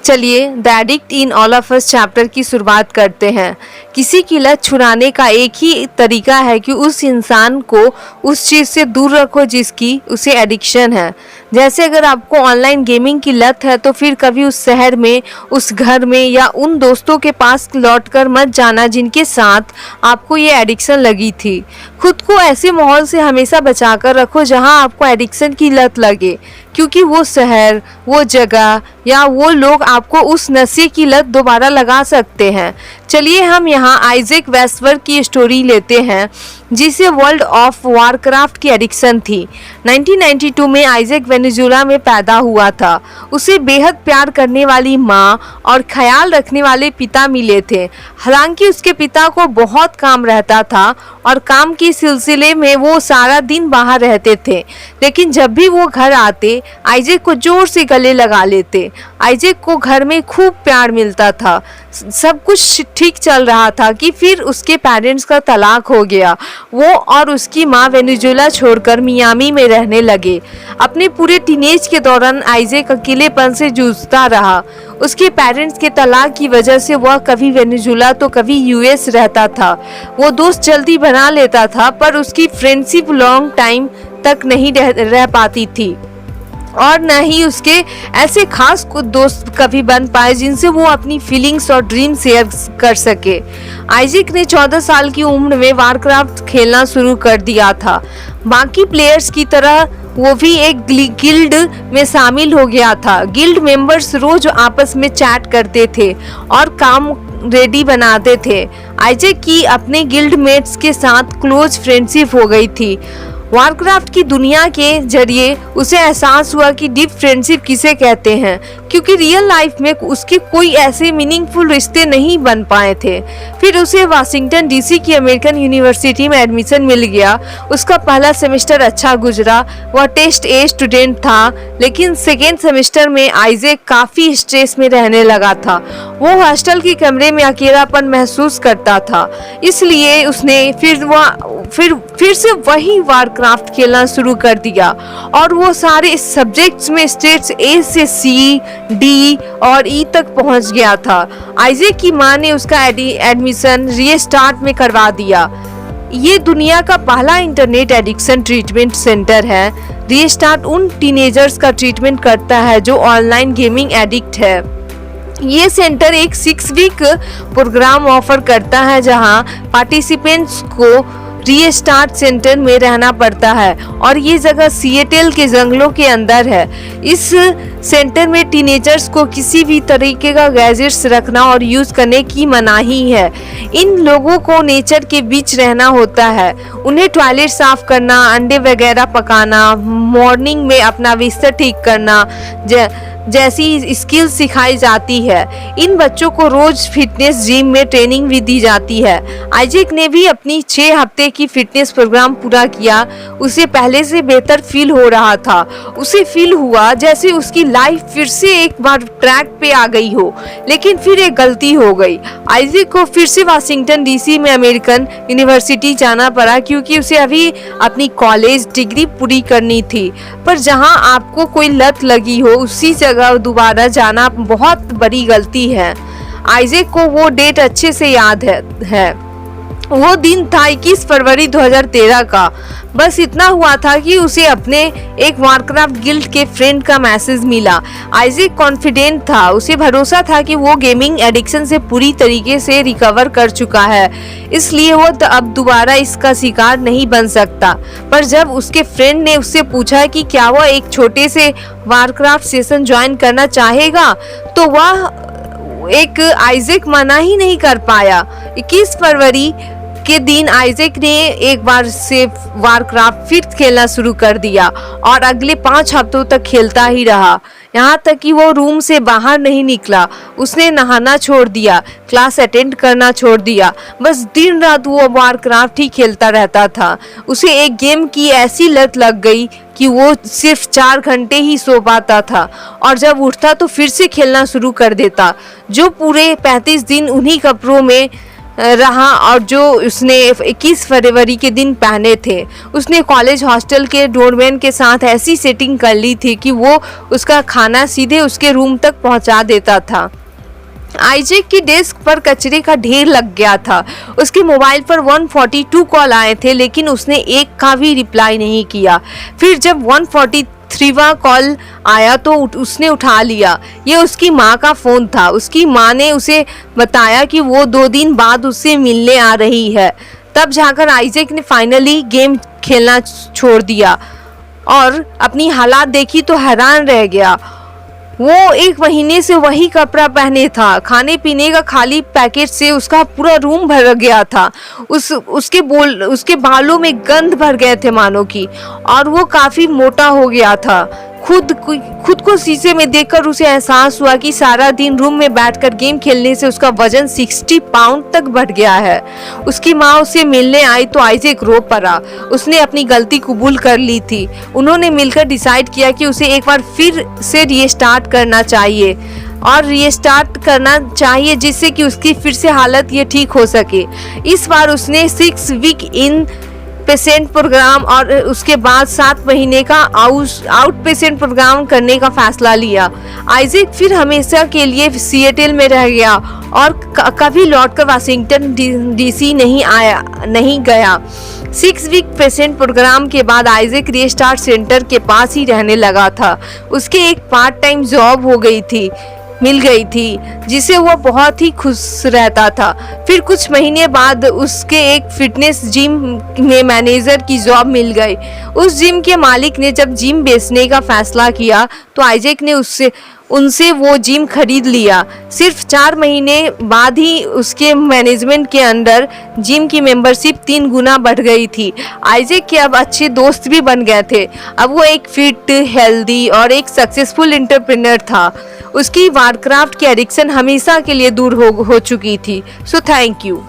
चलिए the addict in all of us chapter की शुरुआत करते हैं। किसी की लत छुड़ाने का एक ही तरीका है कि उस इंसान को उस चीज़ से दूर रखो जिसकी उसे एडिक्शन है। जैसे अगर आपको ऑनलाइन गेमिंग की लत है तो फिर कभी उस शहर में, उस घर में या उन दोस्तों के पास लौटकर मत जाना जिनके साथ आपको ये एडिक्शन लगी थी। खुद को ऐसे माहौल से हमेशा बचाकर रखो जहां आपको एडिक्शन की लत लगे, क्योंकि वो शहर, वो जगह या वो लोग आपको उस नशे की लत दोबारा लगा सकते हैं। चलिए हम यहाँ आइजैक वेस्टवर्क की स्टोरी लेते हैं जिसे वर्ल्ड ऑफ वारक्राफ्ट की एडिक्शन थी। 1992 में आइजैक वेनेजुएला में पैदा हुआ था। उसे बेहद प्यार करने वाली माँ और ख्याल रखने वाले पिता मिले थे। हालांकि उसके पिता को बहुत काम रहता था और काम के सिलसिले में वो सारा दिन बाहर रहते थे, लेकिन जब भी वो घर आते आइजैक को जोर से गले लगा लेते। आइजैक को घर में खूब प्यार मिलता था, सब कुछ ठीक चल रहा था कि फिर उसके पेरेंट्स का तलाक हो गया। वो और उसकी माँ वेनेजुएला छोड़कर मियामी में रहने लगे। अपने पूरे टीनेज के दौरान आइजैक अकेलेपन से जूझता रहा। उसके पेरेंट्स के तलाक की वजह से वह कभी वेनेजुएला तो कभी यूएस रहता था। वो दोस्त जल्दी बना लेता था पर उसकी फ्रेंडशिप लॉन्ग टाइम तक नहीं रह पाती थी और न ही उसके ऐसे खास कुछ दोस्त कभी बन पाए जिनसे वो अपनी फीलिंग्स और ड्रीम शेयर कर सके। आइजैक ने 14 साल की उम्र में वारक्राफ्ट खेलना शुरू कर दिया था। बाकी प्लेयर्स की तरह वो भी एक गिल्ड में शामिल हो गया था। गिल्ड मेंबर्स रोज आपस में चैट करते थे और काम रेडी बनाते थे। आइजैक की अपने गिल्ड मेट्स के साथ क्लोज फ्रेंडशिप हो गई थी। वारक्राफ्ट की दुनिया के जरिए उसे एहसास हुआ कि डीप फ्रेंडशिप किसे कहते हैं, क्योंकि रियल लाइफ में उसके कोई ऐसे मीनिंगफुल रिश्ते नहीं बन पाए थे। फिर उसे वाशिंगटन डीसी की अमेरिकन यूनिवर्सिटी में एडमिशन मिल गया। उसका पहला सेमेस्टर अच्छा गुजरा। वह टेस्ट ए स्टूडेंट था, लेकिन सेकेंड सेमेस्टर में आइजैक काफ़ी स्ट्रेस में रहने लगा था। वो हॉस्टल के कमरे में अकेलापन महसूस करता था, इसलिए उसने फिर से वही वारक्राफ्ट खेलना शुरू कर दिया और वो सारे सब्जेक्ट्स में स्टेट्स ए से सी, डी और ई तक पहुंच गया था। आइजैक की मां ने उसका एडमिशन रीस्टार्ट में करवा दिया। ये दुनिया का पहला इंटरनेट एडिक्शन ट्रीटमेंट सेंटर है। रीस्टार्ट उन टीनेजर्स का ट्रीटमेंट करता है जो ऑनलाइन गेमिंग एडिक्ट है। ये सेंटर एक 6 वीक प्रोग्राम ऑफर करता है जहां पार्टिसिपेंट्स को रीस्टार्ट सेंटर में रहना पड़ता है और ये जगह सिएटल के जंगलों के अंदर है। इस सेंटर में टीनेजर्स को किसी भी तरीके का गैजेट्स रखना और यूज करने की मनाही है। इन लोगों को नेचर के बीच रहना होता है। उन्हें टॉयलेट साफ करना, अंडे वगैरह पकाना, मॉर्निंग में अपना बिस्तर ठीक करना जैसी स्किल्स सिखाई जाती है। इन बच्चों को रोज फिटनेस जिम में ट्रेनिंग भी दी जाती है। आइजैक ने भी अपनी 6 हफ्ते की फिटनेस प्रोग्राम पूरा किया। उसे पहले से बेहतर फील हो रहा था। उसे फील हुआ जैसे उसकी लाइफ फिर से एक बार ट्रैक पे आ गई हो, लेकिन फिर एक गलती हो गई। आइजैक को फिर से वाशिंगटन डीसी में अमेरिकन यूनिवर्सिटी जाना पड़ा क्योंकि उसे अभी अपनी कॉलेज डिग्री पूरी करनी थी। पर जहां आपको कोई लत लगी हो उसी जगह दोबारा जाना बहुत बड़ी गलती है। आइजैक को वो डेट अच्छे से याद है। वो दिन था 21 फरवरी 2013 का। बस इतना हुआ था कि उसे अपने एक वारक्राफ्ट गिल्ड के फ्रेंड का मैसेज मिला। आइजैक कॉन्फिडेंट था। उसे भरोसा था कि वो गेमिंग एडिक्शन से पूरी तरीके से रिकवर कर चुका है, इसलिए वो अब दोबारा इसका शिकार नहीं बन सकता। पर जब उसके फ्रेंड ने उससे पूछा कि क्या वह एक छोटे से वारक्राफ्ट सेशन ज्वाइन करना चाहेगा, तो वह एक आइजैक मना ही नहीं कर पाया। 21 फरवरी के दिन आइजैक ने एक बार से वारक्राफ्ट फिर खेलना शुरू कर दिया और अगले 5 हफ्तों तक खेलता ही रहा, यहाँ तक कि वो रूम से बाहर नहीं निकला। उसने नहाना छोड़ दिया, क्लास अटेंड करना छोड़ दिया, बस दिन रात वो वारक्राफ्ट ही खेलता रहता था। उसे एक गेम की ऐसी लत लग गई कि वो सिर्फ 4 घंटे ही सो पाता था और जब उठता तो फिर से खेलना शुरू कर देता। जो पूरे 35 दिन उन्हीं कपड़ों में रहा और जो उसने 21 फरवरी के दिन पहने थे। उसने कॉलेज हॉस्टल के डोरमैन के साथ ऐसी सेटिंग कर ली थी कि वो उसका खाना सीधे उसके रूम तक पहुंचा देता था। आइजैक की डेस्क पर कचरे का ढेर लग गया था। उसके मोबाइल पर 142 कॉल आए थे, लेकिन उसने एक का भी रिप्लाई नहीं किया। फिर जब 143वां कॉल आया तो उसने उठा लिया। ये उसकी माँ का फ़ोन था। उसकी माँ ने उसे बताया कि वो 2 दिन बाद उससे मिलने आ रही है। तब जाकर आइजैक ने फाइनली गेम खेलना छोड़ दिया और अपनी हालात देखी तो हैरान रह गया। वो 1 महीने से वही कपड़ा पहने था। खाने पीने का खाली पैकेट से उसका पूरा रूम भर गया था। उसके बालों में गंध भर गए थे मानो की, और वो काफी मोटा हो गया था। खुद को शीशे में देखकर उसे एहसास हुआ कि सारा दिन रूम में बैठकर गेम खेलने से उसका वजन 60 पाउंड तक बढ़ गया है। उसकी माँ उससे मिलने आई तो आइजैक रो पड़ा। उसने अपनी गलती कबूल कर ली थी। उन्होंने मिलकर डिसाइड किया कि उसे एक बार फिर से रीस्टार्ट करना चाहिए जिससे कि उसकी फिर से हालत ये ठीक हो सके। इस बार उसने 6 वीक इन पेशेंट प्रोग्राम और उसके बाद 7 महीने का आउट पेशेंट प्रोग्राम करने का फैसला लिया। आइजैक फिर हमेशा के लिए सिएटल में रह गया और कभी लौटकर वाशिंगटन डीसी नहीं गया। 6 वीक पेशेंट प्रोग्राम के बाद आइजैक रीस्टार्ट सेंटर के पास ही रहने लगा था। उसके एक पार्ट टाइम जॉब मिल गई थी जिसे वो बहुत ही खुश रहता था। फिर कुछ महीने बाद उसके एक फिटनेस जिम में मैनेजर की जॉब मिल गई। उस जिम के मालिक ने जब जिम बेचने का फैसला किया तो आइजैक ने उनसे वो जिम खरीद लिया। सिर्फ 4 महीने बाद ही उसके मैनेजमेंट के अंडर जिम की मेंबरशिप 3 गुना बढ़ गई थी। आइजैक के अब अच्छे दोस्त भी बन गए थे। अब वो एक फिट, हेल्दी और एक सक्सेसफुल एंटरप्रेन्योर था। उसकी वारक्राफ्ट की एडिक्शन हमेशा के लिए दूर हो चुकी थी। So thank you.